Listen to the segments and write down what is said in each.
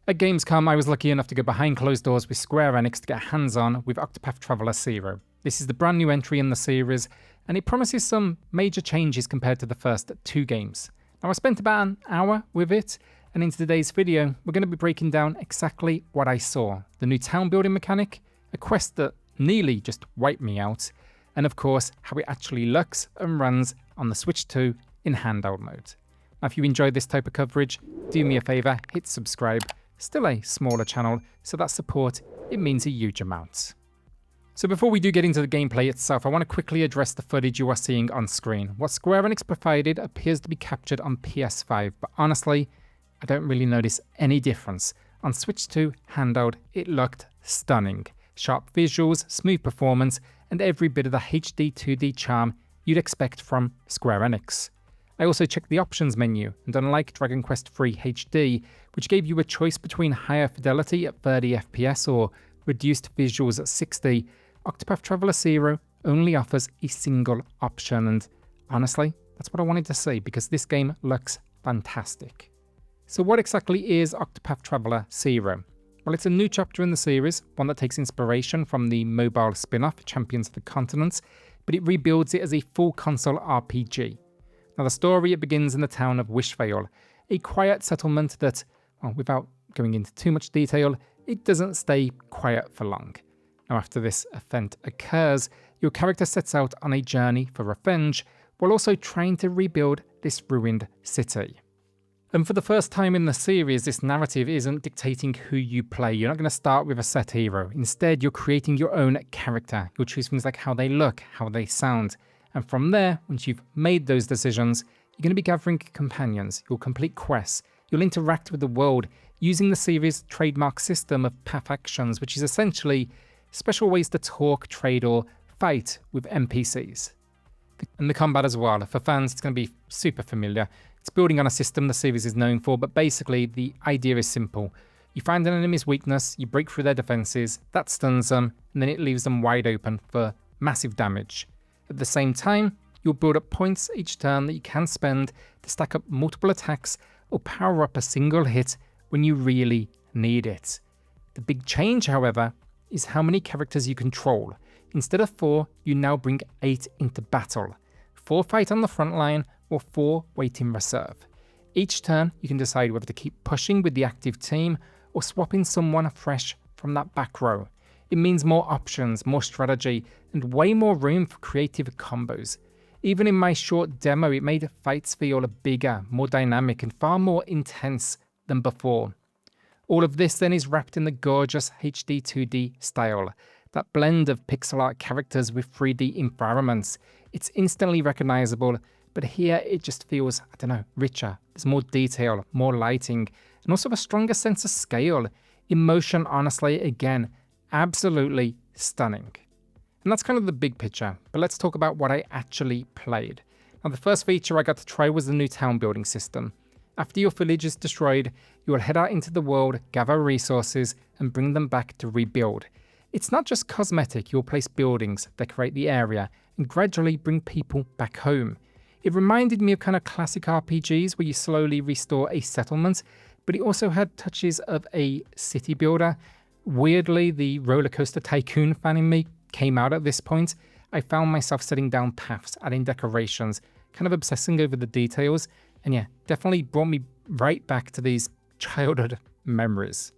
At Gamescom, I was lucky enough to go behind closed doors with Square Enix to get hands-on with Octopath Traveler 0. This is the brand new entry in the series, and it promises some major changes compared to the first two games. Now I spent about an hour with it, and in today's video, we're going to be breaking down exactly what I saw. The new town building mechanic, a quest that nearly just wiped me out, and of course, how it actually looks and runs on the Switch 2 in handheld mode. Now if you enjoyed this type of coverage, do me a favour, hit subscribe. Still a smaller channel, so that support, it means a huge amount. So before we do get into the gameplay itself, I want to quickly address the footage you are seeing on screen. What Square Enix provided appears to be captured on PS5, but honestly, I don't really notice any difference. On Switch 2 handheld, it looked stunning. Sharp visuals, smooth performance, and every bit of the HD 2D charm you'd expect from Square Enix. I also checked the options menu, and unlike Dragon Quest III HD, which gave you a choice between higher fidelity at 30 FPS or reduced visuals at 60, Octopath Traveler 0 only offers a single option, and honestly, that's what I wanted to see because this game looks fantastic. So what exactly is Octopath Traveler 0? Well, it's a new chapter in the series, one that takes inspiration from the mobile spin-off Champions of the Continents, but it rebuilds it as a full console RPG. Now the story, it begins in the town of Wishvale, a quiet settlement that, well, without going into too much detail, it doesn't stay quiet for long. Now after this event occurs, your character sets out on a journey for revenge, while also trying to rebuild this ruined city. And for the first time in the series, this narrative isn't dictating who you play. You're not going to start with a set hero. Instead, you're creating your own character. You'll choose things like how they look, how they sound. And from there, once you've made those decisions, you're going to be gathering companions, you'll complete quests, you'll interact with the world using the series' trademark system of path actions, which is essentially special ways to talk, trade, or fight with NPCs. And the combat as well, for fans, it's going to be super familiar. It's building on a system the series is known for, but basically the idea is simple. You find an enemy's weakness, you break through their defenses, that stuns them, and then it leaves them wide open for massive damage. At the same time, you'll build up points each turn that you can spend to stack up multiple attacks or power up a single hit when you really need it. The big change, however, is how many characters you control. Instead of 4, you now bring 8 into battle. 4 fight on the front line, or 4 wait in reserve. Each turn, you can decide whether to keep pushing with the active team or swap in someone fresh from that back row. It means more options, more strategy, and way more room for creative combos. Even in my short demo, it made fights feel bigger, more dynamic, and far more intense than before. All of this then is wrapped in the gorgeous HD 2D style, that blend of pixel art characters with 3D environments. It's instantly recognizable, but here it just feels, I don't know, richer. There's more detail, more lighting, and also a stronger sense of scale. Emotion, honestly, again, absolutely stunning. And that's kind of the big picture, but let's talk about what I actually played. Now the first feature I got to try was the new town building system. After your village is destroyed, you will head out into the world, gather resources, and bring them back to rebuild. It's not just cosmetic, you'll place buildings, decorate the area, and gradually bring people back home. It reminded me of kind of classic RPGs where you slowly restore a settlement, but it also had touches of a city builder. Weirdly, the roller coaster tycoon fan in me came out at this point. I found myself setting down paths, adding decorations, kind of obsessing over the details, and yeah, definitely brought me right back to these childhood memories.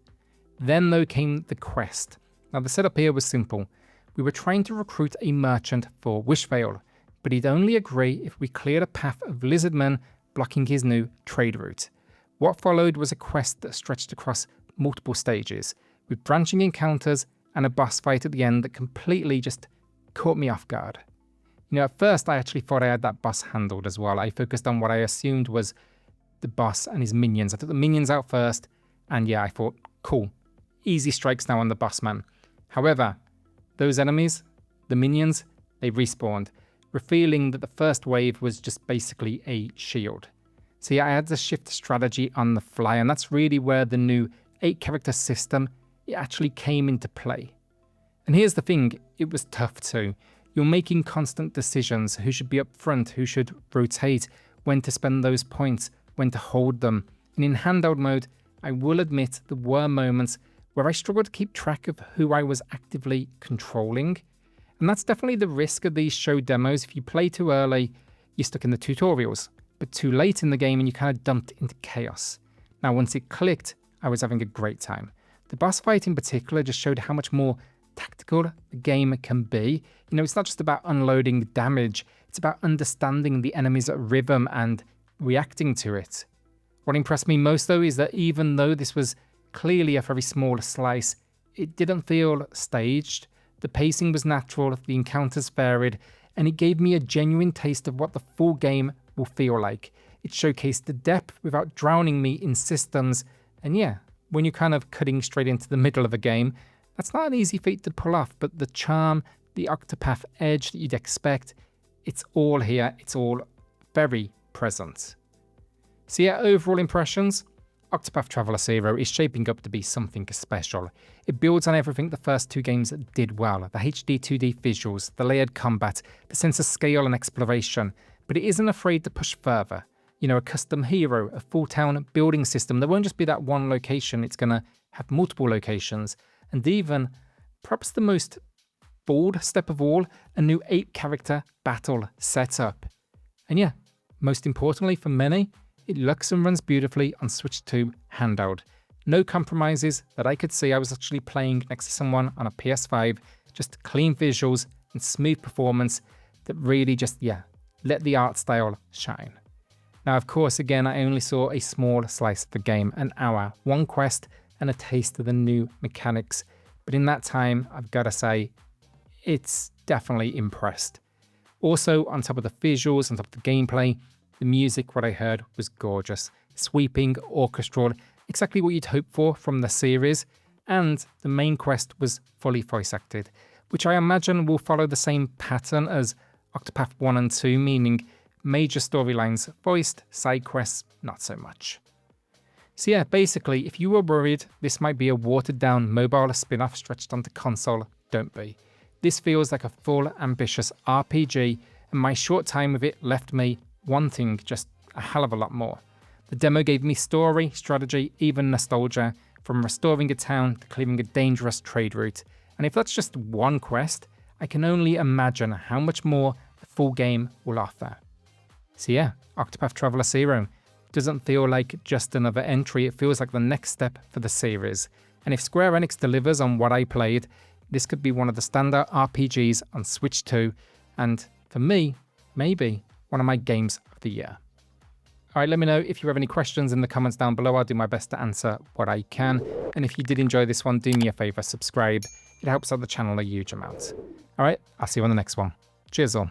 Then though came the quest. Now the setup here was simple. We were trying to recruit a merchant for Wishvale, but he'd only agree if we cleared a path of lizardmen blocking his new trade route. What followed was a quest that stretched across multiple stages, with branching encounters and a boss fight at the end that completely just caught me off guard. You know, at first I actually thought I had that boss handled as well. I focused on what I assumed was the boss and his minions. I took the minions out first, and yeah, I thought, cool, easy strikes now on the boss man. However, those enemies, the minions, they respawned, revealing that the first wave was just basically a shield. So yeah, I had to shift strategy on the fly, and that's really where the new 8-character system, it actually came into play. And here's the thing, it was tough too. You're making constant decisions, who should be up front, who should rotate, when to spend those points, when to hold them. And in handheld mode, I will admit there were moments where I struggled to keep track of who I was actively controlling. And that's definitely the risk of these show demos. If you play too early, you're stuck in the tutorials, but too late in the game and you kind of dumped into chaos. Now, once it clicked, I was having a great time. The boss fight in particular just showed how much more tactical the game can be. You know, it's not just about unloading damage, it's about understanding the enemy's rhythm and reacting to it. What impressed me most though is that even though this was clearly a very small slice, it didn't feel staged. The pacing was natural, the encounters varied, and it gave me a genuine taste of what the full game will feel like. It showcased the depth without drowning me in systems, and yeah, when you're kind of cutting straight into the middle of a game, that's not an easy feat to pull off, but the charm, the Octopath edge that you'd expect, it's all here, it's all very present. So yeah, overall impressions, Octopath Traveler 0 is shaping up to be something special. It builds on everything the first two games did well, the HD 2D visuals, the layered combat, the sense of scale and exploration, but it isn't afraid to push further. You know, a custom hero, a full town building system, there won't just be that one location, it's going to have multiple locations, and even, perhaps the most bold step of all, a new 8-character battle setup. And yeah, most importantly for many, it looks and runs beautifully on Switch 2 handheld. No compromises that I could see. I was actually playing next to someone on a PS5, just clean visuals and smooth performance that really just, yeah, let the art style shine. Now, of course, again, I only saw a small slice of the game, an hour, one quest, and a taste of the new mechanics. But in that time, I've got to say, it's definitely impressed. Also, on top of the visuals, on top of the gameplay, the music, what I heard, was gorgeous. Sweeping, orchestral, exactly what you'd hope for from the series. And the main quest was fully voice acted, which I imagine will follow the same pattern as Octopath 1 and 2, meaning major storylines voiced, side quests not so much. So yeah, basically, if you were worried this might be a watered down mobile spin-off stretched onto console, don't be. This feels like a full, ambitious RPG, and my short time with it left me wanting just a hell of a lot more. The demo gave me story, strategy, even nostalgia, from restoring a town to clearing a dangerous trade route. And if that's just one quest, I can only imagine how much more the full game will offer. So yeah, Octopath Traveler 0 doesn't feel like just another entry, it feels like the next step for the series. And if Square Enix delivers on what I played, this could be one of the standout RPGs on Switch 2, and for me, maybe one of my games of the year. Alright, let me know if you have any questions in the comments down below. I'll do my best to answer what I can. And if you did enjoy this one, do me a favour, subscribe. It helps out the channel a huge amount. Alright, I'll see you on the next one. Cheers all.